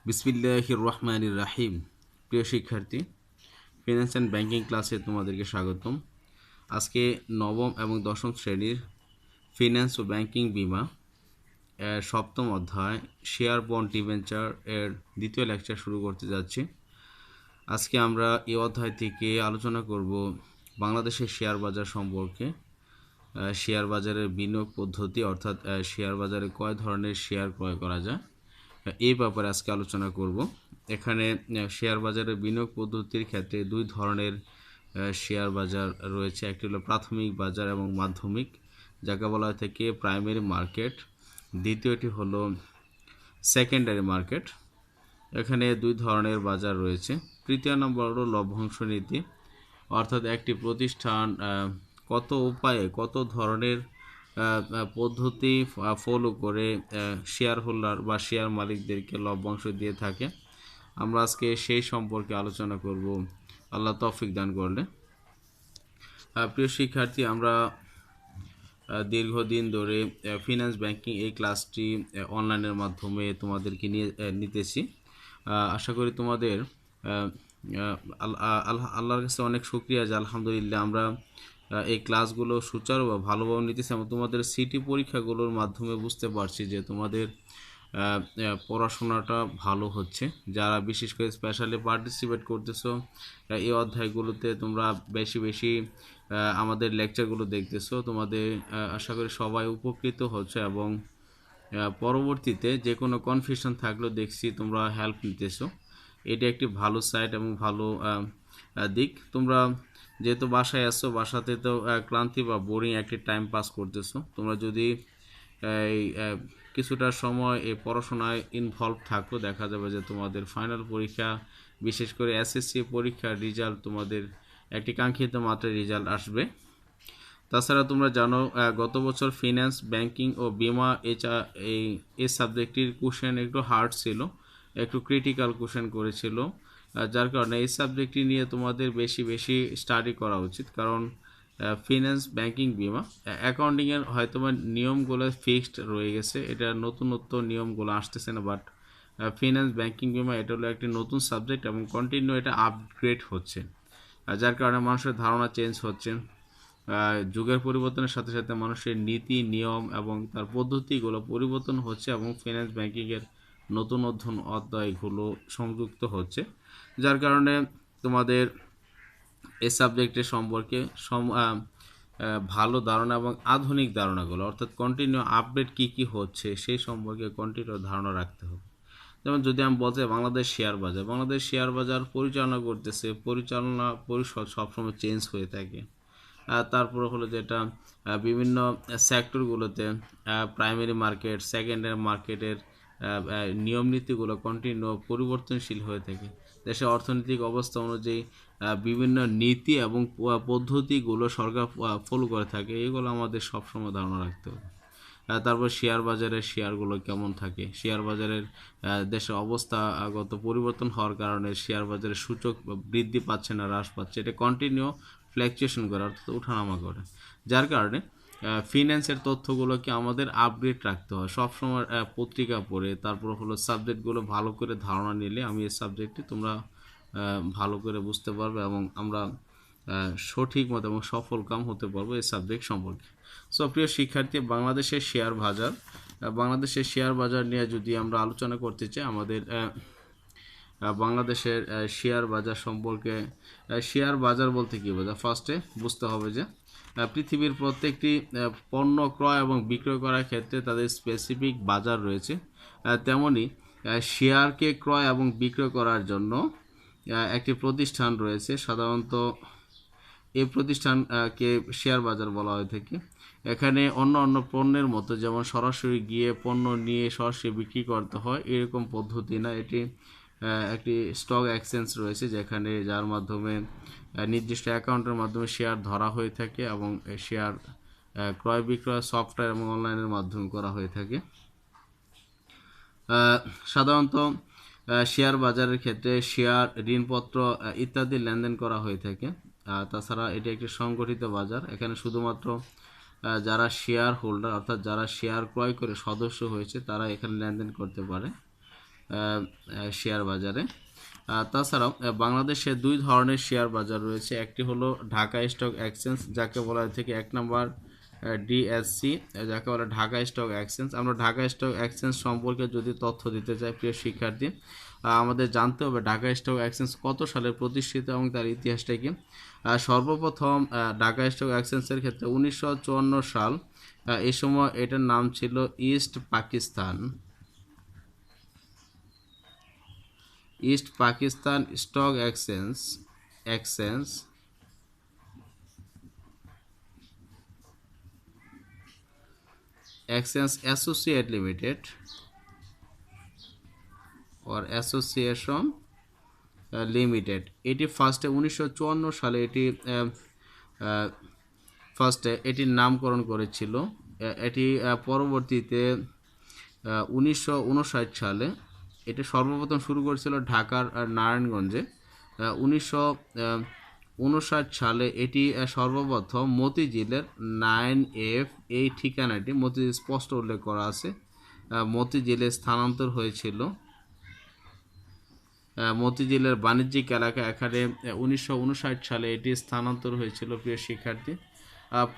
বিসমিল্লাহির রহমানির রাহিম। প্রিয় শিক্ষার্থী, ফিন্যান্স অ্যান্ড ব্যাংকিং ক্লাসে তোমাদেরকে স্বাগতম। আজকে নবম এবং দশম শ্রেণীর ফিন্যান্স ও ব্যাংকিং বিমা এর সপ্তম অধ্যায় শেয়ার বন্ড ডিবেঞ্চার এর দ্বিতীয় লেকচার শুরু করতে যাচ্ছি। আজকে আমরা এই অধ্যায় থেকে আলোচনা করব বাংলাদেশের শেয়ার বাজার সম্পর্কে, শেয়ার বাজারের বিনিয়োগ পদ্ধতি, অর্থাৎ শেয়ার বাজারে কয় ধরনের শেয়ার ক্রয় করা যায় এই ব্যাপারে আজকে আলোচনা করব। এখানে শেয়ার বাজারের বিনিয়োগ পদ্ধতির ক্ষেত্রে দুই ধরনের শেয়ার বাজার রয়েছে। একটি হলো প্রাথমিক বাজার এবং মাধ্যমিক, যাকে বলা হয় থেকে প্রাইমারি মার্কেট। দ্বিতীয়টি হলো সেকেন্ডারি মার্কেট। এখানে দুই ধরনের বাজার রয়েছে। তৃতীয় নম্বর হলো লভ্যাংশ নীতি, অর্থাৎ একটি প্রতিষ্ঠান কত উপায়ে কত ধরনের পদ্ধতি ফলো করে শেয়ার হোল্ডার বা শেয়ার মালিকদেরকে লভ্যাংশ দিয়ে থাকে। আমরা আজকে সেই সম্পর্কে আলোচনা করব, আল্লাহ তৌফিক দান করলে। প্রিয় শিক্ষার্থী, আমরা দীর্ঘদিন ধরে ফিন্যান্স ব্যাংকিং এই ক্লাসটি অনলাইনের মাধ্যমে তোমাদেরকে নিতেছি। আশা করি তোমাদের আল্লাহর কাছে অনেক শুকরিয়া যে আলহামদুলিল্লাহ আমরা এই ক্লাসগুলো সুচারু বা ভালোভাবে নিতেছি এবং তোমাদের সিটি পরীক্ষাগুলোর মাধ্যমে বুঝতে পারছি যে তোমাদের পড়াশোনাটা ভালো হচ্ছে। যারা বিশেষ করে স্পেশালি পার্টিসিপেট করতেছো এই অধ্যায়গুলোতে, তোমরা বেশি বেশি আমাদের লেকচারগুলো দেখতেছো, তোমাদের আশা করি সবাই উপকৃত হচ্ছে এবং পরবর্তীতে যে কোনো কনফিউশন থাকলেও দেখছি তোমরা হেল্প নিতেছো। এটা একটি ভালো সাইট এবং ভালো দিক। তোমরা যেহেতু বাসায় আসছো, বাসাতে তো ক্লান্তি বা বোরিং একটি টাইম পাস করতেছো, তোমরা যদি এই কিছুটা সময় এই পড়াশোনায় ইনভলভ থাকো, দেখা যাবে যে তোমাদের ফাইনাল পরীক্ষা, বিশেষ করে এসএসসি পরীক্ষার রেজাল্ট তোমাদের একটি কাঙ্ক্ষিত মাত্রায় রেজাল্ট আসবে। তাছাড়া তোমরা জানো গত বছর ফিন্যান্স ব্যাংকিং ও বিমা এই সাবজেক্টটির কোশ্চেন একটু হার্ড ছিল, একটু ক্রিটিক্যাল কোশ্চেন করেছিল, যার কারণে এই সাবজেক্টটি নিয়ে তোমাদের বেশি বেশি স্টাডি করা উচিত। কারণ ফিন্যান্স ব্যাংকিং বিমা অ্যাকাউন্টিংয়ের হয়তো নিয়মগুলো ফিক্সড রয়ে গেছে, এটা নতুনত্ব নিয়মগুলো আসতেছে না, বাট ফিন্যান্স ব্যাংকিং বিমা এটা হলো একটি নতুন সাবজেক্ট এবং কন্টিনিউ এটা আপগ্রেড হচ্ছে, যার কারণে মানুষের ধারণা চেঞ্জ হচ্ছে। যুগের পরিবর্তনের সাথে সাথে মানুষের নীতি নিয়ম এবং তার পদ্ধতিগুলো পরিবর্তন হচ্ছে এবং ফিন্যান্স ব্যাংকিংয়ের নতুন অধ্যায়গুলো সংযুক্ত হচ্ছে, যার কারণে তোমাদের এই সাবজেক্টের সম্পর্কে ভালো ধারণা এবং আধুনিক ধারণাগুলো, অর্থাৎ কন্টিনিউ আপডেট কী হচ্ছে সেই সম্পর্কে কন্টিনিউ ধারণা রাখতে হবে। যেমন যদি আমি বলতে বাংলাদেশ শেয়ার বাজার পরিচালনা করতেছে, পরিচালনা পরিষদ সবসময় চেঞ্জ হয়ে থাকে। তারপরে হলো যেটা বিভিন্ন সেক্টরগুলোতে প্রাইমারি মার্কেট, সেকেন্ডারি মার্কেটের নিয়ম নীতিগুলো কন্টিনিউ পরিবর্তনশীল হয়ে থাকে। দেশের অর্থনৈতিক অবস্থা অনুযায়ী বিভিন্ন নীতি এবং পদ্ধতিগুলো সরকার ফলো করে থাকে, এগুলো আমাদের সবসময় ধারণা রাখতে হবে। তারপর শেয়ার বাজারের শেয়ারগুলো কেমন থাকে, শেয়ার বাজারের দেশের অবস্থাগত পরিবর্তন হওয়ার কারণে শেয়ার বাজারের সূচক বৃদ্ধি পাচ্ছে না হ্রাস পাচ্ছে, এটা কন্টিনিউ ফ্ল্যাকচুয়েশন করে, অর্থাৎ ওঠানামা করে, যার কারণে ফিন্যান্সের তথ্যগুলোকে আমাদের আপডেট রাখতে হয় সবসময়, পত্রিকা পড়ে। তারপর হলো সাবজেক্টগুলো ভালো করে ধারণা নিলে আমি এই সাবজেক্টটি তোমরা ভালো করে বুঝতে পারবে এবং আমরা সঠিক মতো এবং সফল কাম হতে পারবো এই সাবজেক্ট সম্পর্কে। সো প্রিয় শিক্ষার্থী, বাংলাদেশের শেয়ার বাজার নিয়ে যদি আমরা আলোচনা করতে চাই, আমাদের বাংলাদেশের শেয়ার বাজার সম্পর্কে, শেয়ার বাজার বলতে কী বোঝায় ফার্স্টে বুঝতে হবে যে পৃথিবীর প্রত্যেকটি পণ্য ক্রয় এবং বিক্রয় করার ক্ষেত্রে তাদের স্পেসিফিক বাজার রয়েছে। তেমনি শেয়ারকে ক্রয় এবং বিক্রয় করার জন্য একটি প্রতিষ্ঠান রয়েছে, সাধারণত এই প্রতিষ্ঠানকে শেয়ার বাজার বলা হয়ে থাকে। এখানে অন্য পণ্যের মতো যেমন সরাসরি গিয়ে পণ্য নিয়ে সরাসরি বিক্রি করতে হয় এরকম পদ্ধতি না, এটি একটি স্টক এক্সচেঞ্জ রয়েছে যেখানে যার মাধ্যমে নির্দিষ্ট অ্যাকাউন্টের মাধ্যমে শেয়ার ধরা হয়ে থাকে এবং শেয়ার ক্রয় বিক্রয় সফটওয়্যার এবং অনলাইনের মাধ্যমে করা হয়ে থাকে। সাধারণত শেয়ার বাজারের ক্ষেত্রে শেয়ার, ঋণপত্র ইত্যাদি লেনদেন করা হয়ে থাকে। তাছাড়া এটি একটি সংগঠিত বাজার, এখানে শুধুমাত্র যারা শেয়ার হোল্ডার, অর্থাৎ যারা শেয়ার ক্রয় করে সদস্য হয়েছে তারা এখানে লেনদেন করতে পারে। শেয়ার বাজারে। তাছাড়াও বাংলাদেশে দুই ধরনের শেয়ার বাজার রয়েছে, একটি হলো ঢাকা স্টক এক্সচেঞ্জ যাকে বলা হয় থেকে 1 নম্বর ডিএসসি যাকে বলে ঢাকা স্টক এক্সচেঞ্জ। আমরা ঢাকা স্টক এক্সচেঞ্জ সম্পর্কে যদি তথ্য দিতে চাই প্রিয় শিক্ষার্থী, আমাদের জানতে হবে ঢাকা স্টক এক্সচেঞ্জ কত সালে প্রতিষ্ঠিত এবং তার ইতিহাসটা কি। সর্বপ্রথম ঢাকা স্টক এক্সচেঞ্জের ক্ষেত্রে 1954 সাল, এই সময় এটার নাম ছিল east Pakistan stock exchange associate limited or association limited. এটি ফার্স্টে 1954 সালে এটির নামকরণ করেছিল। এটি পরবর্তীতে 1959 সালে এটা সর্বপ্রথম শুরু করেছিল ঢাকার নারায়ণগঞ্জে। 1959 সালে এটি সর্বপ্রথম মতিঝিলের 9F, এই ঠিকানাটি মতিঝিল স্পষ্ট উল্লেখ করা আছে, মতিঝিলে স্থানান্তর হয়েছিল। মতিঝিলের বাণিজ্যিক এলাকা এখানে 1959 সালে এটি স্থানান্তর হয়েছিল প্রিয় শিক্ষার্থী।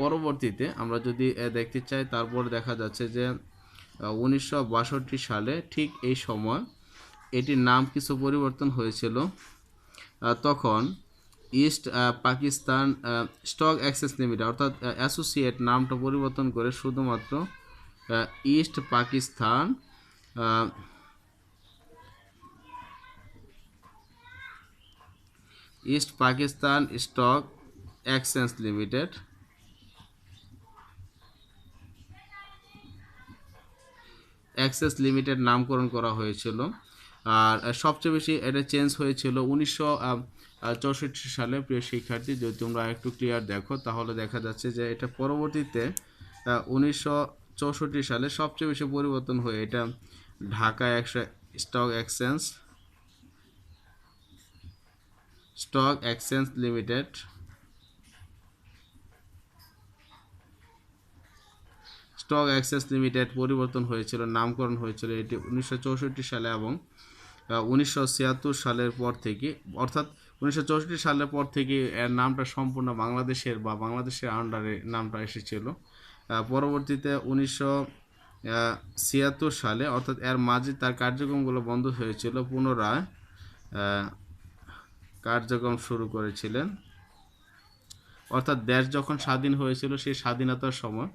পরবর্তীতে আমরা যদি দেখতে চাই, তারপর দেখা যাচ্ছে যে 1962 সালে ঠিক এই সময় এটির নাম কিছু পরিবর্তন হয়েছিল। তখন east Pakistan stock exchange limited অর্থাৎ অ্যাসোসিয়েট নামটা পরিবর্তন করে শুধুমাত্র east Pakistan stock exchange limited নামকরণ করা হয়েছিল। আর সবচেয়ে বেশি এটা চেঞ্জ হয়েছিল 1964 সালে প্রিয় শিক্ষার্থী। যদি তোমরা একটু ক্লিয়ার দেখো তাহলে দেখা যাচ্ছে যে এটা পরবর্তীতে 1964 সালে সবচেয়ে বেশি পরিবর্তন হয়ে এটা ঢাকা স্টক এক্সচেঞ্জ লিমিটেড পরিবর্তন হয়েছিল, নামকরণ হয়েছিল এটি 1964 সালে। এবং 1976 সালের পর থেকে, অর্থাৎ 1964 সালের পর থেকে এর নামটা সম্পূর্ণ বাংলাদেশের আন্ডারে নামটা এসেছিল। পরবর্তীতে 1976 সালে, অর্থাৎ এর মাঝে তার কার্যক্রমগুলো বন্ধ হয়েছিল, পুনরায় কার্যক্রম শুরু করেছিলেন। অর্থাৎ দেশ যখন স্বাধীন হয়েছিল সেই স্বাধীনতার সময়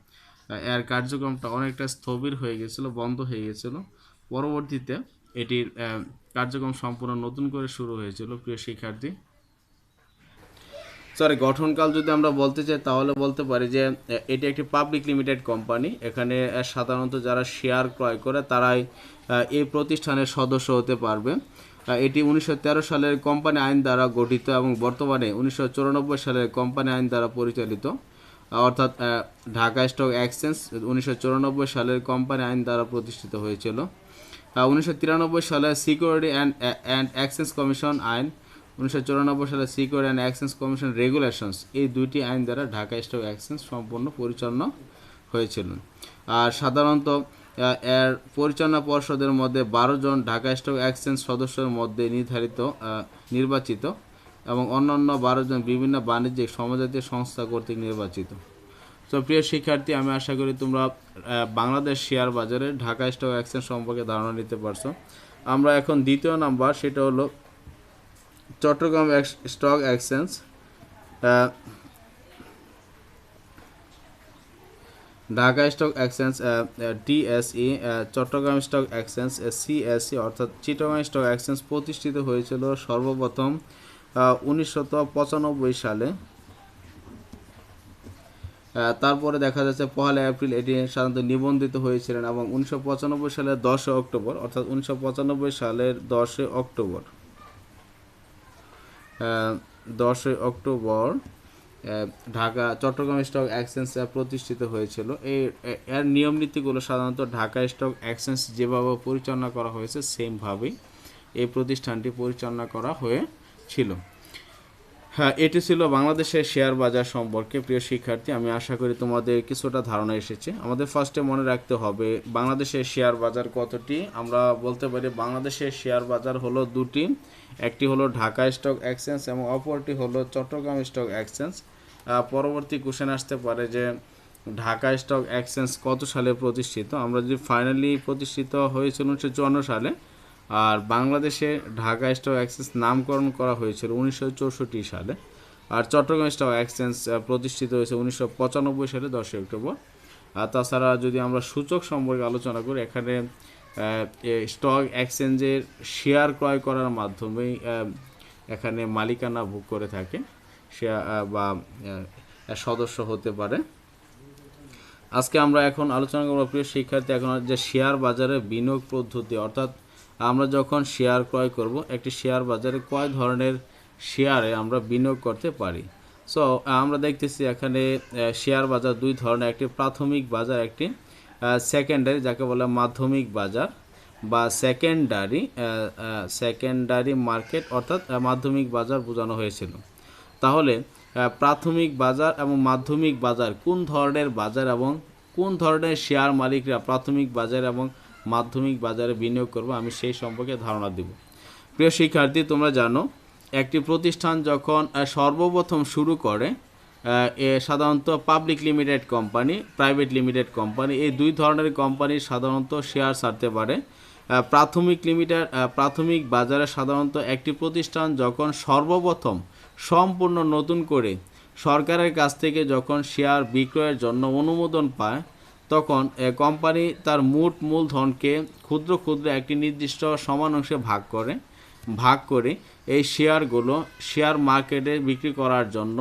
এর কার্যক্রমটা অনেকটা স্থবির হয়ে গেছিল, বন্ধ হয়ে গেছিল। পরবর্তীতে এটির কার্যক্রম সম্পূর্ণ নতুন করে শুরু হয়েছিল প্রিয় শিক্ষার্থী। গঠনকাল যদি আমরা বলতে চাই তাহলে বলতে পারি যে এটি একটি পাবলিক লিমিটেড কোম্পানি। এখানে সাধারণত যারা শেয়ার ক্রয় করে তারাই এই প্রতিষ্ঠানের সদস্য হতে পারবে। এটি 1913 সালের কোম্পানি আইন দ্বারা গঠিত এবং বর্তমানে 1994 সালের কোম্পানি আইন দ্বারা পরিচালিত। অর্থাৎ ঢাকা স্টক এক্সচেঞ্জ 1994 সালের কোম্পানি আইন দ্বারা প্রতিষ্ঠিত হয়েছিল। 1993 সালে সিকিউরিটি অ্যান্ড এক্সচেঞ্জ কমিশন আইন, 1994 সালে security and exchange commission regulations, এই দুইটি আইন দ্বারা ঢাকা স্টক এক্সচেঞ্জ সম্পূর্ণ পরিচালনা হয়েছিল। আর সাধারণত এর পরিচালনা পর্ষদের মধ্যে 12 জন ঢাকা স্টক এক্সচেঞ্জ সদস্যের মধ্যে নির্বাচিত এবং অন্যান্য 12 জন বিভিন্ন বাণিজ্যিক সমজাতীয় সংস্থা কর্তৃক নির্বাচিত। তো প্রিয় শিক্ষার্থী, আমি আশা করি তোমরা বাংলাদেশ শেয়ার বাজারে ঢাকা স্টক এক্সচেঞ্জ সম্পর্কে ধারণা নিতে পারছো। আমরা এখন দ্বিতীয় নাম্বার, সেটা হলো Chattogram stock exchange. Dhaka stock exchange DSE, Chattogram stock exchange CSC অর্থাৎ চিটাগং স্টক এক্সচেঞ্জ প্রতিষ্ঠিত হয়েছিল সর্বপ্রথম 1995 সালে। তারপরে দেখা যাচ্ছে 1 এপ্রিল এটি সাধারণত নিবন্ধিত হয়েছিলেন এবং 1995 সালের 10 অক্টোবর, অর্থাৎ 1995 সালের 10 October Dhaka Chattogram stock exchange প্রতিষ্ঠিত হয়েছিল। এর নিয়ম নীতিগুলো সাধারণত ঢাকা স্টক এক্সচেঞ্জ যেভাবে পরিচালনা করা হয়েছে সেমভাবেই এই প্রতিষ্ঠানটি পরিচালনা করা হয়েছিল। হ্যাঁ, এটি ছিল বাংলাদেশের শেয়ার বাজার সম্পর্কে। প্রিয় শিক্ষার্থী, আমি আশা করি তোমাদের কিছুটা ধারণা এসেছে। আমাদের ফার্স্টে মনে রাখতে হবে বাংলাদেশের শেয়ার বাজার কতটি। আমরা বলতে পারি বাংলাদেশের শেয়ার বাজার হলো দুটি, একটি হলো ঢাকা স্টক এক্সচেঞ্জ এবং অপরটি হলো চট্টগ্রাম স্টক এক্সচেঞ্জ। পরবর্তী কোশ্চেন আসতে পারে যে ঢাকা স্টক এক্সচেঞ্জ কত সালে প্রতিষ্ঠিত। আমরা যদি ফাইনালি প্রতিষ্ঠিত হয়েছিল 1954 সালে, আর বাংলাদেশে ঢাকা স্টক এক্সচেঞ্জ নামকরণ করা হয়েছিল 1964 সালে, আর চট্টগ্রাম স্টক এক্সচেঞ্জ প্রতিষ্ঠিত হয়েছে 1995 সালে 10 অক্টোবর। আর তাছাড়া যদি আমরা সূচক সম্পর্কে আলোচনা করি, এখানে স্টক এক্সচেঞ্জের শেয়ার ক্রয় করার মাধ্যমেই এখানে মালিকানা ভোগ করে থাকে শেয়ার বা সদস্য হতে পারে। আজকে আমরা এখন আলোচনা করব প্রিয় শিক্ষার্থী, এখন যে শেয়ার বাজারে বিনিয়োগ পদ্ধতি, অর্থাৎ আমরা যখন শেয়ার ক্রয় করব, একটি শেয়ার বাজারে কয় ধরনের শেয়ারে আমরা বিনিয়োগ করতে পারি। সো আমরা দেখতেছি এখানে শেয়ার বাজার দুই ধরনের, একটি প্রাথমিক বাজার, একটি সেকেন্ডারি, যাকে বলে মাধ্যমিক বাজার বা সেকেন্ডারি মার্কেট, অর্থাৎ মাধ্যমিক বাজার বোঝানো হয়েছিল। তাহলে প্রাথমিক বাজার এবং মাধ্যমিক বাজার কোন ধরনের বাজার এবং কোন ধরনের শেয়ার মালিকরা প্রাথমিক বাজার এবং মাধ্যমিক বাজারে বিনিয়োগ করবে, আমি সেই সম্পর্কে ধারণা দেব। প্রিয় শিক্ষার্থী, তোমরা জানো একটি প্রতিষ্ঠান যখন সর্বপ্রথম শুরু করে, সাধারণত public limited company, private limited company, এই দুই ধরনের কোম্পানি সাধারণত শেয়ার ছাড়তে পারে। প্রাথমিক বাজারে সাধারণত একটি প্রতিষ্ঠান যখন সর্বপ্রথম সম্পূর্ণ নতুন করে সরকারের কাছ থেকে যখন শেয়ার বিক্রয়ের জন্য অনুমোদন পায়, তখন কোম্পানি তার মোট মূলধনকে ক্ষুদ্র ক্ষুদ্র একটি নির্দিষ্ট সমান অংশে ভাগ করে এই শেয়ারগুলো শেয়ার মার্কেটে বিক্রি করার জন্য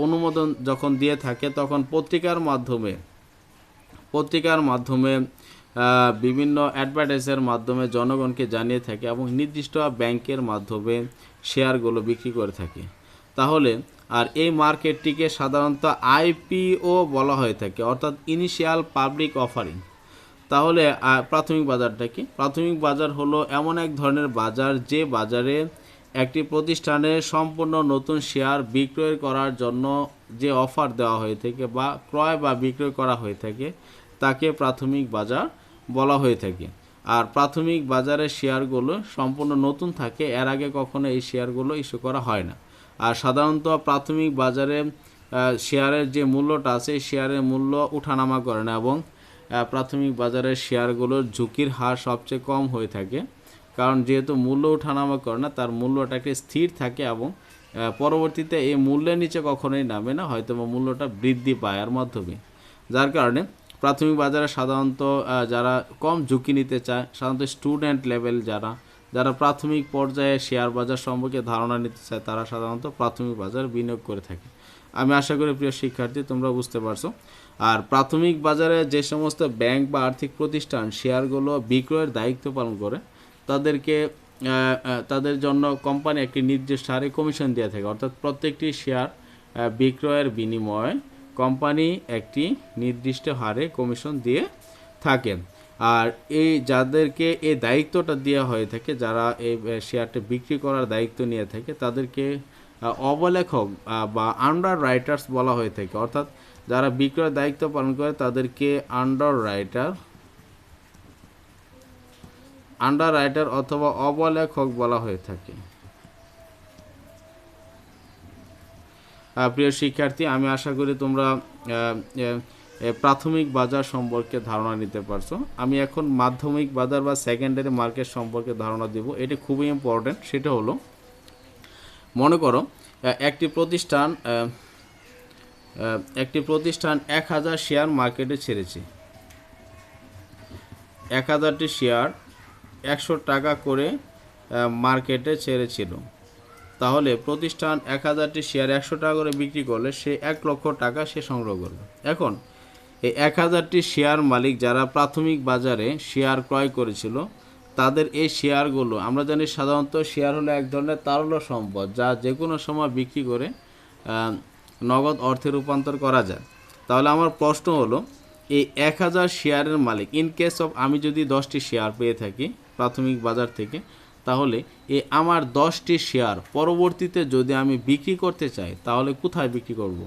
অনুমোদন যখন দিয়ে থাকে, তখন পত্রিকার মাধ্যমে বিভিন্ন অ্যাডভার্টাইজের মাধ্যমে জনগণকে জানিয়ে থাকে এবং নির্দিষ্ট ব্যাংকের মাধ্যমে শেয়ারগুলো বিক্রি করে থাকে। তাহলে আর এই মার্কেটটিকে সাধারণত আইপিও বলা হয়ে থাকে, অর্থাৎ ইনিশিয়াল পাবলিক অফারিং। তাহলে প্রাথমিক বাজারটা কি? প্রাথমিক বাজার হলো এমন এক ধরনের বাজার যে বাজারে একটি প্রতিষ্ঠানে সম্পূর্ণ নতুন শেয়ার বিক্রয় করার জন্য যে অফার দেওয়া হয়ে থাকে বা ক্রয় বা বিক্রয় করা হয়ে থাকে, তাকে প্রাথমিক বাজার বলা হয়ে থাকে। আর প্রাথমিক বাজারের শেয়ারগুলো সম্পূর্ণ নতুন থাকে, এর আগে কখনো এই শেয়ারগুলো ইস্যু করা হয় না। আর সাধারণত প্রাথমিক বাজারে শেয়ারের যে মূল্যটা আছে, শেয়ারের মূল্য উঠানামা করে না এবং প্রাথমিক বাজারের শেয়ারগুলোর ঝুঁকির হার সবচেয়ে কম হয়ে থাকে, কারণ যেহেতু মূল্য ওঠানামা করে না, তার মূল্যটাকে স্থির থাকে এবং পরবর্তীতে এই মূল্যের নিচে কখনোই নামে না, হয়তো মূল্যটা বৃদ্ধি পায় এর মাধ্যমে। যার কারণে প্রাথমিক বাজারে সাধারণত যারা কম ঝুঁকি নিতে চায়, সাধারণত স্টুডেন্ট লেভেল যারা প্রাথমিক পর্যায়ে শেয়ার বাজার সম্পর্কে ধারণা নিতে চায়, তারা সাধারণত প্রাথমিক বাজার বিনিয়োগ করে থাকে। আমি আশা করি প্রিয় শিক্ষার্থী তোমরা বুঝতে পারছো। আর প্রাথমিক বাজারে যে সমস্ত ব্যাংক বা আর্থিক প্রতিষ্ঠান শেয়ারগুলো বিক্রয়ের দায়িত্ব পালন করে, তাদের জন্য কোম্পানি একটি নির্দিষ্ট হারে কমিশন দিয়ে থাকে, অর্থাৎ প্রত্যেকটি শেয়ার বিক্রয়ের বিনিময়ে কোম্পানি একটি নির্দিষ্ট হারে কমিশন দিয়ে থাকে। আর যাদেরকে এই দায়িত্বটা দেওয়া হয়ে থাকে, যারা এই শেয়ারটা বিক্রি করার দায়িত্ব নিয়ে থাকে, তাদেরকে অবলেখক বা আন্ডার রাইটার্স বলা হয়ে থাকে, অর্থাৎ যারা বিক্রয়ের দায়িত্ব পালন করে তাদেরকে আন্ডার রাইটার অথবা অবলেখক বলা হয়ে থাকে। প্রিয় শিক্ষার্থী, আমি আশা করি তোমরা প্রাথমিক বাজার সম্পর্কে ধারণা নিতে পারছো। আমি এখন মাধ্যমিক বাজার বা সেকেন্ডারি মার্কেট সম্পর্কে ধারণা দেব। এটি খুবই ইম্পর্টেন্ট। সেটা হলো, মনে করো একটি প্রতিষ্ঠান 1000 শেয়ার মার্কেটে ছেড়েছে। 1000টি শেয়ার 100 টাকা করে মার্কেটে ছেড়েছিল। তাহলে প্রতিষ্ঠান 1000টি শেয়ার 100 টাকা করে বিক্রি করলে সে 1 লক্ষ টাকা সে সংগ্রহ করবে। এখন এই 1000টি শেয়ার মালিক যারা প্রাথমিক বাজারে শেয়ার ক্রয় করেছিল, তাদের এই শেয়ারগুলো, আমরা জানি সাধারণত শেয়ার হলো এক ধরনের তারল্য সম্পদ, যা যে কোনো সময় বিক্রি করে নগদ অর্থে রূপান্তর করা যায়। তাহলে আমার প্রশ্ন হলো, এই 1000 শেয়ারের মালিক, ইন কেস অফ আমি যদি 10টি শেয়ার পেয়ে থাকি প্রাথমিক বাজার থেকে, তাহলে এই আমার 10টি শেয়ার পরবর্তীতে যদি আমি বিক্রি করতে চাই তাহলে কোথায় বিক্রি করব?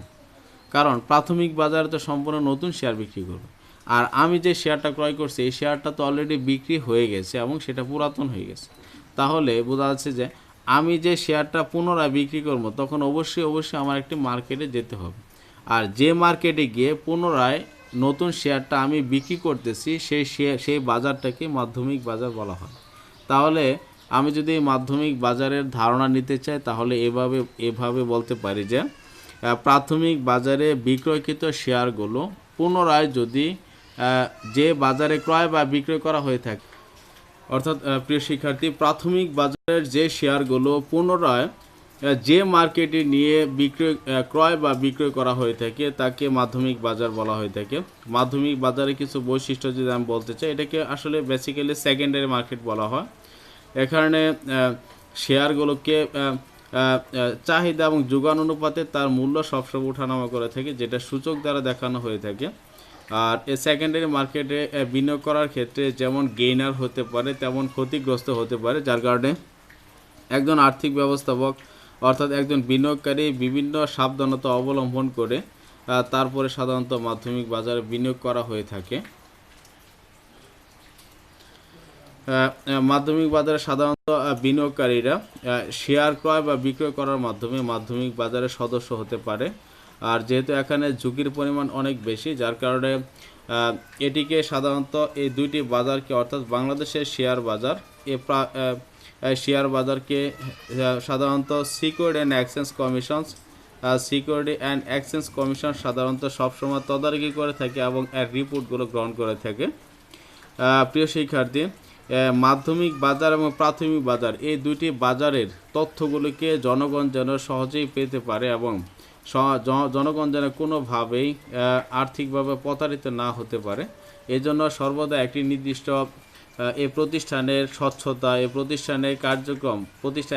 কারণ প্রাথমিক বাজারে তো সম্পূর্ণ নতুন শেয়ার বিক্রি করব। আর আমি যে শেয়ারটা ক্রয় করছি এই শেয়ারটা তো অলরেডি বিক্রি হয়ে গেছে এবং সেটা পুরাতন হয়ে গেছে। তাহলে বোঝা যাচ্ছে যে আমি যে শেয়ারটা পুনরায় বিক্রি করব তখন অবশ্যই আমার একটি মার্কেটে যেতে হবে। আর যে মার্কেটে গিয়ে পুনরায় নতুন শেয়ারটা আমি বিক্রি করতেছি সেই বাজারটাকে মাধ্যমিক বাজার বলা হয়। তাহলে আমি যদি মাধ্যমিক বাজারের ধারণা নিতে চাই তাহলে এভাবে বলতে পারি যে প্রাথমিক বাজারে বিক্রয়কৃত শেয়ারগুলো পুনরায় যদি যে বাজারে ক্রয় বা বিক্রয় করা হয়ে থাকে, অর্থাৎ প্রিয় শিক্ষার্থী, প্রাথমিক বাজারের যে শেয়ারগুলো পুনরায় যে মার্কেটে নিয়ে ক্রয় বা বিক্রয় করা হয়ে থাকে তাকে মাধ্যমিক বাজার বলা হয়ে থাকে। মাধ্যমিক বাজারে কিছু বৈশিষ্ট্য যদি আমি বলতে চাই, এটাকে আসলে বেসিক্যালি সেকেন্ডারি মার্কেট বলা হয়। এখানে শেয়ারগুলোকে চাহিদা এবং যোগান অনুপাতে তার মূল্য সবসময় ওঠানামা করে থাকে, যেটা সূচক দ্বারা দেখানো হয়ে থাকে। আর এই সেকেন্ডারি মার্কেটে বিনিয়োগ করার ক্ষেত্রে যেমন গেইনার হতে পারে তেমন ক্ষতিগ্রস্ত হতে পারে, যার কারণে একজন আর্থিক ব্যবস্থাপক অর্থাৎ একজন বিনিয়োগকারী বিভিন্ন সাবধানতা অবলম্বন করে তারপরে সাধারণত মাধ্যমিক বাজারে বিনিয়োগ করা হয়ে থাকে। মাধ্যমিক বাজারে সাধারণত বিনিয়োগকারীরা শেয়ার ক্রয় বা বিক্রয় করার মাধ্যমে মাধ্যমিক বাজারের সদস্য হতে পারে। আর যেহেতু এখানে ঝুঁকির পরিমাণ অনেক বেশি, যার কারণে এটিকে সাধারণত এই দুইটি বাজারকে অর্থাৎ বাংলাদেশের শেয়ার বাজার শেয়ার বাজারকে সাধারণত সিকিউরিটি অ্যান্ড এক্সচেঞ্জ কমিশন সাধারণত সবসময় তদারকি করে থাকে এবং এর রিপোর্টগুলো গ্রহণ করে থাকে। প্রিয় শিক্ষার্থী, মাধ্যমিক বাজার এবং প্রাথমিক বাজার এই দুইটি বাজারের তথ্যগুলিকে জনগণ যেন সহজেই পেতে পারে এবং জনগণ যেন কোনোভাবেই আর্থিকভাবে প্রতারিত না হতে পারে, এজন্য সর্বদা একটি নির্দিষ্ট এই প্রতিষ্ঠানের স্বচ্ছতা, এই প্রতিষ্ঠানের কার্যক্রম,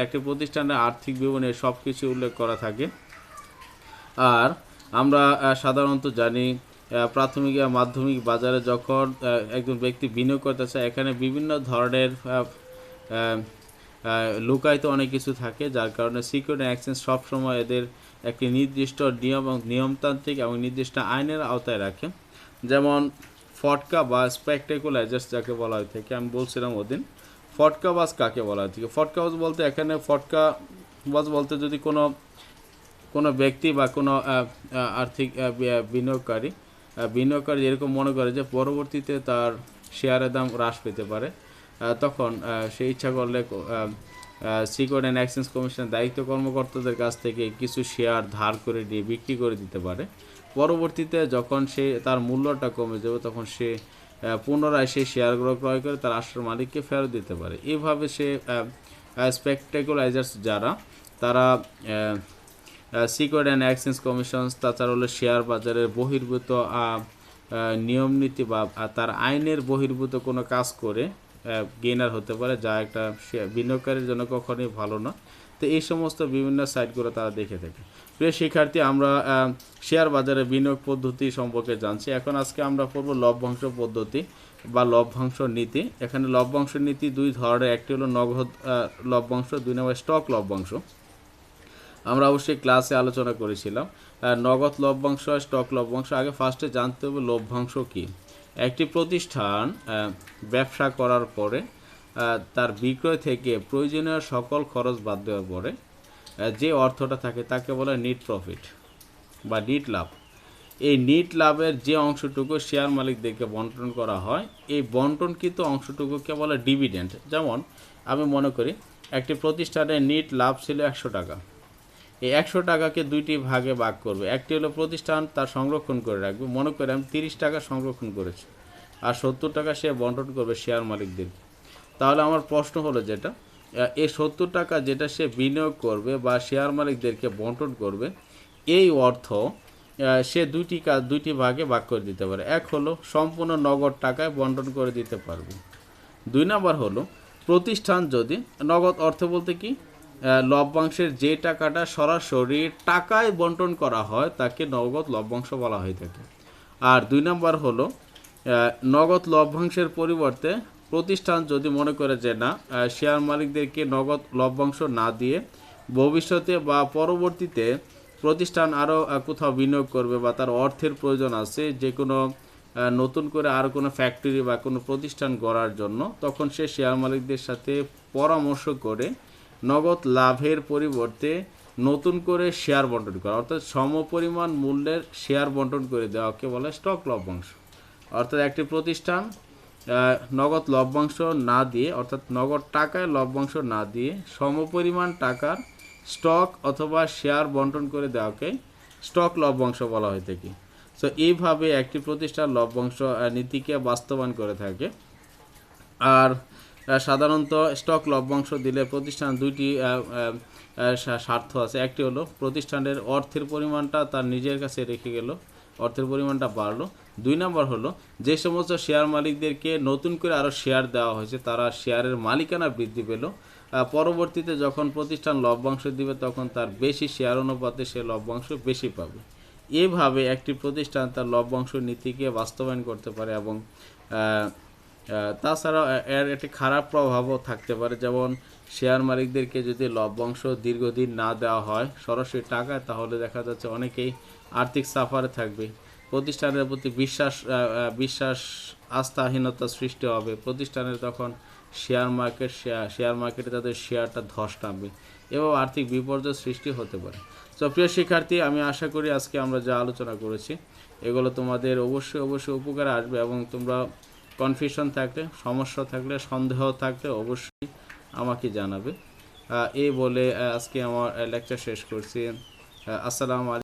একটি প্রতিষ্ঠানের আর্থিক বিবরণে সব কিছু উল্লেখ করা থাকে। আর আমরা সাধারণত জানি প্রাথমিক আর মাধ্যমিক বাজারে যখন একজন ব্যক্তি বিনিয়োগ করতে চায় এখানে বিভিন্ন ধরনের লুকায়িত অনেক কিছু থাকে, যার কারণে সিকিউরিটি এক্সচেঞ্জ সবসময় এদের একটি নির্দিষ্ট নিয়ম এবং নিয়মতান্ত্রিক এবং নির্দিষ্ট আইনের আওতায় রাখে। যেমন ফটকা বা স্পেকটেকুলাইজার্স যাকে বলা হয়ে থাকে, আমি বলছিলাম ওদিন ফটকাবাজ কাকে বলা হয়ে থাকে। ফটকাবাজ বলতে এখানে ফটকাবাজ বলতে যদি কোনো ব্যক্তি বা কোনো আর্থিক বিনিয়োগকারী এরকম মনে করে যে পরবর্তীতে তার শেয়ারের দাম হ্রাস পেতে পারে, তখন সে ইচ্ছা করলে সিকিউরিটি অ্যান্ড এক্সচেঞ্জ কমিশনের দায়িত্ব কর্মকর্তাদের কাছ থেকে কিছু শেয়ার ধার করে দিয়ে বিক্রি করে দিতে পারে। পরবর্তীতে যখন তার মূল্যটা কমে যাবে তখন সে পুনরায় সেই শেয়ারগুলো ক্রয় করে তার আসল মালিককে ফেরত দিতে পারে। এইভাবে সে স্পেকটেকুলাইজার্স তারা সিকিউরিটি অ্যান্ড এক্সচেঞ্জ কমিশন, তাছাড়া হলো শেয়ার বাজারের বহির্ভূত নিয়ম নীতি বা তার আইনের বহির্ভূত কোনো কাজ করে গেইনার হতে পারে, যা একটা বিনিয়োগকারীর জন্য কখনোই ভালো না। তো এই সমস্ত বিভিন্ন সাইটগুলো তারা দেখে থাকে। প্রিয় শিক্ষার্থী, আমরা শেয়ার বাজারে বিনিয়োগ পদ্ধতি সম্পর্কে জানছি। এখন আজকে আমরা পড়ব লভ্যাংশ পদ্ধতি বা লভ্যাংশ নীতি। এখানে লভ্যাংশ নীতি দুই ধরনের, একটি হলো নগদ লভ্যাংশ, দুই নম্বর স্টক লভ্যাংশ। আমরা অবশ্যই ক্লাসে আলোচনা করেছিলাম নগদ লভ্যাংশ, স্টক লভ্যাংশ। আগে ফার্স্টে জানতে হবে লভ্যাংশ কী। একটি প্রতিষ্ঠান ব্যবসা করার পরে তার বিক্রয় থেকে প্রয়োজনীয় সকল খরচ বাদ দেওয়ার পরে যে অর্থটা থাকে তাকে বলে নেট প্রফিট বা নেট লাভ। এই নেট লাভের যে অংশটুকু শেয়ার মালিকদেরকে বন্টন করা হয়, এই বন্টনকৃত অংশটুকুকে বলে ডিভিডেন্ড। যেমন আমি মনে করি একটি প্রতিষ্ঠানের নেট লাভ ছিল 100 টাকা। এই 100 টাকাকে দুইটি ভাগে ভাগ করবে। একটি হলো প্রতিষ্ঠান তার সংরক্ষণ করে রাখবে, মনে করে আমি 30 টাকা সংরক্ষণ করেছি, আর 70 টাকা সে বন্টন করবে শেয়ার মালিকদেরকে। তাহলে আমার প্রশ্ন হলো যেটা, এই 70 টাকা যেটা সে বিনিয়োগ করবে বা শেয়ার মালিকদেরকে বন্টন করবে, এই অর্থ সে দুইটি ভাগে ভাগ করে দিতে পারে। এক হলো সম্পূর্ণ নগদ টাকায় বন্টন করে দিতে পারবে। দুই নাম্বার হলো প্রতিষ্ঠান যদি নগদ অর্থ বলতে কি, লভ্যাংশের যে টাকাটা সরাসরি টাকায় বন্টন করা হয় তাকে নগদ লভ্যাংশ বলা হয়ে থাকে। আর দুই নাম্বার হলো নগদ লভ্যাংশের পরিবর্তে প্রতিষ্ঠান যদি মনে করে যে না শেয়ার মালিকদেরকে নগদ লভ্যাংশ না দিয়ে ভবিষ্যতে বা পরবর্তীতে প্রতিষ্ঠান আরও কোথাও বিনিয়োগ করবে বা তার অর্থের প্রয়োজন আছে যে কোনো নতুন করে আর কোনো ফ্যাক্টরি বা কোনো প্রতিষ্ঠান গড়ার জন্য, তখন সে শেয়ার মালিকদের সাথে পরামর্শ করে নগদ লাভের পরিবর্তে নতুন করে শেয়ার বন্টন করা, অর্থাৎ সমপরিমাণ মূল্যের শেয়ার বন্টন করে দেওয়াকে বলে স্টক লভ্যাংশ। অর্থাৎ একটি প্রতিষ্ঠান নগদ লভ্যাংশ না দিয়ে, অর্থাৎ নগদ টাকায় লভ্যাংশ না দিয়ে সমপরিমাণ টাকার স্টক অথবা শেয়ার বন্টন করে দেওয়াকে স্টক লভ্যাংশ বলা হয়ে থাকে। সো এইভাবে একটি প্রতিষ্ঠান লভ্যাংশ নীতিকে বাস্তবায়ন করে থাকে। আর সাধারণত স্টক লভ্যাংশ দিলে প্রতিষ্ঠান দুইটি স্বার্থ আছে। একটি হলো প্রতিষ্ঠানের অর্থের পরিমাণটা তার নিজের কাছে রেখে গেল, অর্থের পরিমাণটা বাড়লো। 2 নম্বর হলো যে সমস্ত শেয়ার মালিকদেরকে নতুন করে আরও শেয়ার দেওয়া হয়েছে তারা শেয়ারের মালিকানা বৃদ্ধি পেল, পরবর্তীতে যখন প্রতিষ্ঠান লভ্যাংশ দিবে তখন তার বেশি শেয়ার অনুপাতে সে লভ্যাংশ বেশি পাবে। এভাবে একটি প্রতিষ্ঠান তার লভ্যাংশ নীতিকে বাস্তবায়ন করতে পারে। এবং তাছাড়াও এর একটি খারাপ প্রভাবও থাকতে পারে, যেমন শেয়ার মালিকদেরকে যদি লভ্যাংশ দীর্ঘদিন না দেওয়া হয় সরাসরি টাকায়, তাহলে দেখা যাচ্ছে অনেকেই আর্থিক সাফারে থাকবে, প্রতিষ্ঠানের প্রতি বিশ্বাস আস্থাহীনতা সৃষ্টি হবে, প্রতিষ্ঠানের তখন শেয়ার মার্কেটে তাদের শেয়ারটা ধস নামবে এবং আর্থিক বিপর্যয় সৃষ্টি হতে পারে। তো প্রিয় শিক্ষার্থী, আমি আশা করি আজকে আমরা যা আলোচনা করেছি এগুলো তোমাদের অবশ্যই উপকারে আসবে, এবং তোমরা কনফিউশন থাকলে, সমস্যা থাকলে, সন্দেহ থাকলে অবশ্যই আমাকে জানাবে। এই বলে আজকে আমার লেকচার শেষ করছি। আসসালামু আলাইকুম।